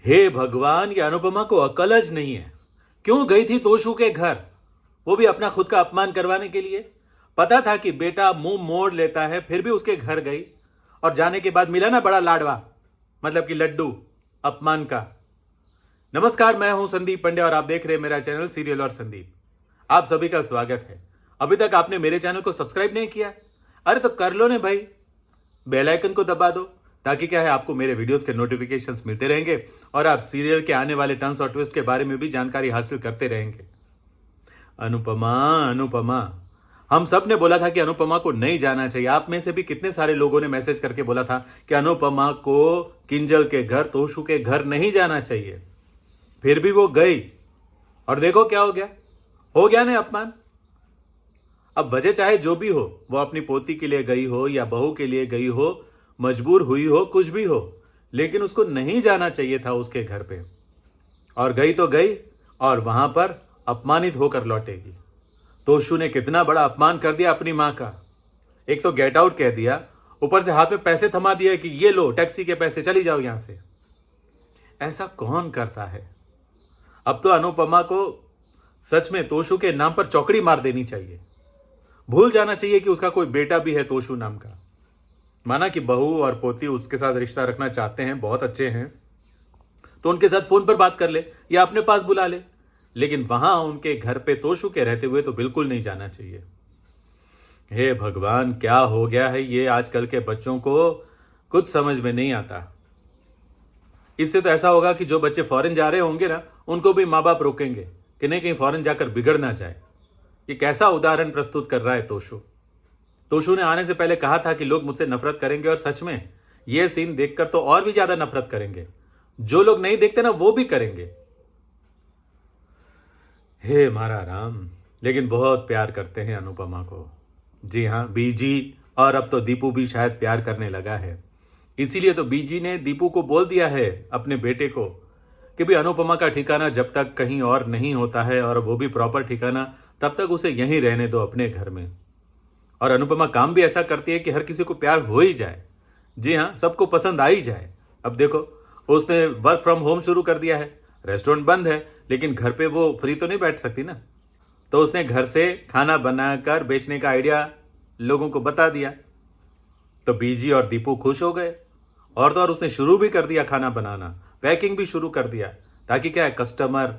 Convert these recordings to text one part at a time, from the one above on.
हे भगवान, ये अनुपमा को अकलज नहीं है। क्यों गई थी तोशु के घर, वो भी अपना खुद का अपमान करवाने के लिए। पता था कि बेटा मुंह मोड़ लेता है, फिर भी उसके घर गई और जाने के बाद मिला ना बड़ा लाडवा, मतलब कि लड्डू अपमान का। नमस्कार, मैं हूं संदीप पंड्या और आप देख रहे हैं मेरा चैनल सीरियल और संदीप। आप सभी का स्वागत है। अभी तक आपने मेरे चैनल को सब्सक्राइब नहीं किया, अरे तो कर लो ने भाई, बेल आइकन को दबा दो, ताकि क्या है आपको मेरे वीडियोस के नोटिफिकेशंस मिलते रहेंगे और आप सीरियल के आने वाले टर्न्स और ट्विस्ट के बारे में भी जानकारी हासिल करते रहेंगे। अनुपमा अनुपमा, हम सब ने बोला था कि अनुपमा को नहीं जाना चाहिए। आप में से भी कितने सारे लोगों ने मैसेज करके बोला था कि अनुपमा को किंजल के घर, तोशु के घर नहीं जाना चाहिए। फिर भी वो गई और देखो क्या हो गया ना अपमान। अब वजह चाहे जो भी हो, वो अपनी पोती के लिए गई हो या बहू के लिए गई हो, मजबूर हुई हो, कुछ भी हो, लेकिन उसको नहीं जाना चाहिए था उसके घर पे। और गई तो गई और वहां पर अपमानित होकर लौटेगी। तोशु ने कितना बड़ा अपमान कर दिया अपनी मां का। एक तो गेट आउट कह दिया, ऊपर से हाथ में पैसे थमा दिया कि ये लो टैक्सी के पैसे, चली जाओ यहां से। ऐसा कौन करता है? अब तो अनुपमा को सच में तोशु के नाम पर चौकड़ी मार देनी चाहिए। भूल जाना चाहिए कि उसका कोई बेटा भी है तोशु नाम का। माना कि बहू और पोती उसके साथ रिश्ता रखना चाहते हैं, बहुत अच्छे हैं, तो उनके साथ फोन पर बात कर ले या अपने पास बुला ले, लेकिन वहां उनके घर पे तोशु के रहते हुए तो बिल्कुल नहीं जाना चाहिए। हे भगवान, क्या हो गया है ये आजकल के बच्चों को, कुछ समझ में नहीं आता। इससे तो ऐसा होगा कि जो बच्चे फॉरेन जा रहे होंगे ना, उनको भी माँ बाप रोकेंगे कि नहीं कहीं फॉरेन जाकर बिगड़ ना जाए। ये कैसा उदाहरण प्रस्तुत कर रहा है तोशु। तोशु ने आने से पहले कहा था कि लोग मुझसे नफरत करेंगे, और सच में ये सीन देखकर तो और भी ज्यादा नफरत करेंगे। जो लोग नहीं देखते ना, वो भी करेंगे। हे मारा राम, लेकिन बहुत प्यार करते हैं अनुपमा को। जी हाँ, बीजी और अब तो दीपू भी शायद प्यार करने लगा है। इसीलिए तो बीजी ने दीपू को बोल दिया है, अपने बेटे को, कि भाई अनुपमा का ठिकाना जब तक कहीं और नहीं होता है, और वो भी प्रॉपर ठिकाना, तब तक उसे यहीं रहने दो अपने घर में। और अनुपमा काम भी ऐसा करती है कि हर किसी को प्यार हो ही जाए। जी हाँ, सबको पसंद आ ही जाए। अब देखो, उसने वर्क फ्रॉम होम शुरू कर दिया है। रेस्टोरेंट बंद है, लेकिन घर पे वो फ्री तो नहीं बैठ सकती ना, तो उसने घर से खाना बनाकर बेचने का आइडिया लोगों को बता दिया। तो बीजी और दीपू खुश हो गए, और तो और उसने शुरू भी कर दिया खाना बनाना, पैकिंग भी शुरू कर दिया, ताकि क्या है, कस्टमर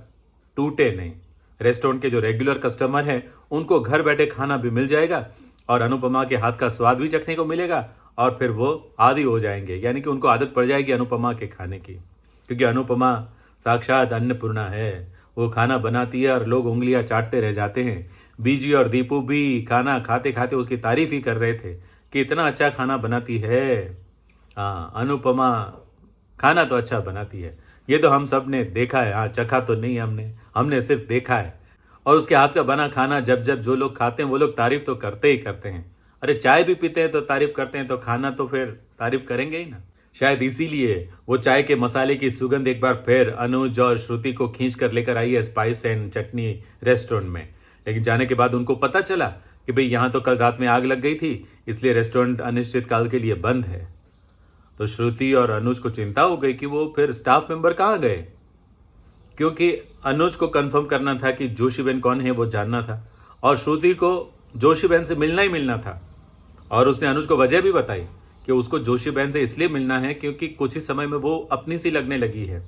टूटे नहीं। रेस्टोरेंट के जो रेगुलर कस्टमर हैं, उनको घर बैठे खाना भी मिल जाएगा और अनुपमा के हाथ का स्वाद भी चखने को मिलेगा, और फिर वो आदी हो जाएंगे, यानी कि उनको आदत पड़ जाएगी अनुपमा के खाने की। क्योंकि अनुपमा साक्षात अन्नपूर्णा है। वो खाना बनाती है और लोग उंगलियां चाटते रह जाते हैं। बीजी और दीपू भी खाना खाते खाते उसकी तारीफ ही कर रहे थे कि इतना अच्छा खाना बनाती है। हाँ, अनुपमा खाना तो अच्छा बनाती है, ये तो हम सब ने देखा है। हाँ, चखा तो नहीं हमने सिर्फ देखा है। और उसके हाथ का बना खाना जब जब जो लोग खाते हैं, वो लोग तारीफ तो करते ही करते हैं। अरे चाय भी पीते हैं तो तारीफ करते हैं, तो खाना तो फिर तारीफ करेंगे ही ना। शायद इसीलिए वो चाय के मसाले की सुगंध एक बार फिर अनुज और श्रुति को खींच कर लेकर आई है स्पाइस एंड चटनी रेस्टोरेंट में। लेकिन जाने के बाद उनको पता चला कि भाई यहाँ तो कल रात में आग लग गई थी, इसलिए रेस्टोरेंट अनिश्चित काल के लिए बंद है। तो श्रुति और अनुज को चिंता हो गई कि वो फिर स्टाफ मेंबर कहाँ गए, क्योंकि अनुज को कंफर्म करना था कि जोशी बहन कौन है, वो जानना था, और श्रुति को जोशी बहन से मिलना ही मिलना था। और उसने अनुज को वजह भी बताई कि उसको जोशी बहन से इसलिए मिलना है क्योंकि कुछ ही समय में वो अपनी सी लगने लगी है।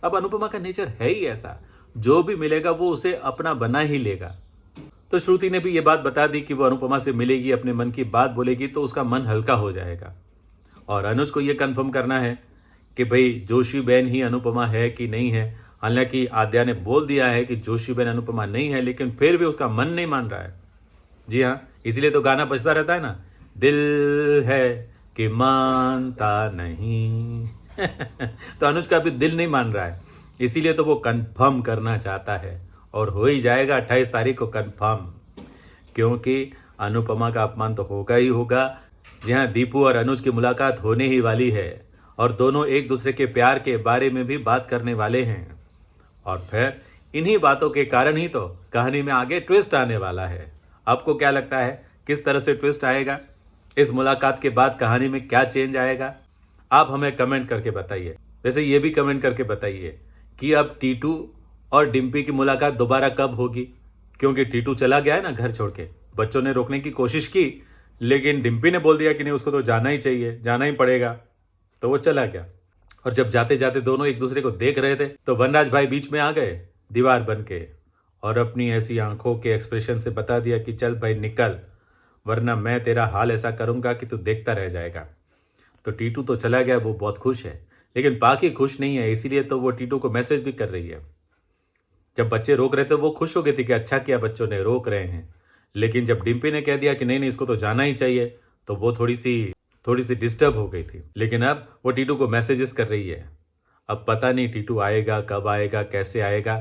अब अनुपमा का नेचर है ही ऐसा, जो भी मिलेगा वो उसे अपना बना ही लेगा। तो श्रुति ने भी ये बात बता दी कि वो अनुपमा से मिलेगी, अपने मन की बात बोलेगी, तो उसका मन हल्का हो जाएगा। और अनुज को ये कंफर्म करना है कि भाई जोशी बहन ही अनुपमा है कि नहीं है। हालांकि आद्या ने बोल दिया है कि जोशी बहन अनुपमा नहीं है, लेकिन फिर भी उसका मन नहीं मान रहा है। जी हाँ, इसीलिए तो गाना बजता रहता है ना, दिल है कि मानता नहीं। तो अनुज का भी दिल नहीं मान रहा है, इसीलिए तो वो कंफर्म करना चाहता है, और हो ही जाएगा 28 तारीख को कंफर्म, क्योंकि अनुपमा का अपमान तो होगा ही होगा। जी हाँ, दीपू और अनुज की मुलाकात होने ही वाली है, और दोनों एक दूसरे के प्यार के बारे में भी बात करने वाले हैं। और फिर इन्हीं बातों के कारण ही तो कहानी में आगे ट्विस्ट आने वाला है। आपको क्या लगता है, किस तरह से ट्विस्ट आएगा? इस मुलाकात के बाद कहानी में क्या चेंज आएगा? आप हमें कमेंट करके बताइए। वैसे ये भी कमेंट करके बताइए कि अब टीटू और डिम्पी की मुलाकात दोबारा कब होगी, क्योंकि टीटू चला गया है ना घर छोड़ के। बच्चों ने रोकने की कोशिश की, लेकिन डिम्पी ने बोल दिया कि नहीं, उसको तो जाना ही चाहिए, जाना ही पड़ेगा, तो वो चला गया। और जब जाते जाते दोनों एक दूसरे को देख रहे थे तो वनराज भाई बीच में आ गए दीवार बन के, और अपनी ऐसी आंखों के एक्सप्रेशन से बता दिया कि चल भाई निकल, वरना मैं तेरा हाल ऐसा करूंगा कि तू देखता रह जाएगा। तो टीटू तो चला गया, वो बहुत खुश है, लेकिन पाकी खुश नहीं है, इसीलिए तो वो टीटू को मैसेज भी कर रही है। जब बच्चे रोक रहे थे वो खुश हो गए थे कि अच्छा किया बच्चों ने रोक रहे हैं, लेकिन जब डिम्पी ने कह दिया कि नहीं नहीं इसको तो जाना ही चाहिए, तो वो थोड़ी सी डिस्टर्ब हो गई थी। लेकिन अब वो टीटू को मैसेजेस कर रही है। अब पता नहीं टीटू आएगा, कब आएगा, कैसे आएगा।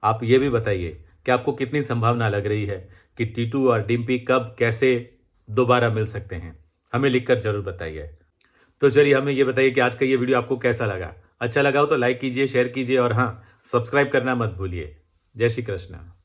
आप ये भी बताइए कि आपको कितनी संभावना लग रही है कि टीटू और डिम्पी कब कैसे दोबारा मिल सकते हैं, हमें लिखकर जरूर बताइए। तो चलिए हमें ये बताइए कि आज का ये वीडियो आपको कैसा लगा। अच्छा लगा हो तो लाइक कीजिए, शेयर कीजिए, और हाँ, सब्सक्राइब करना मत भूलिए। जय श्री कृष्ण।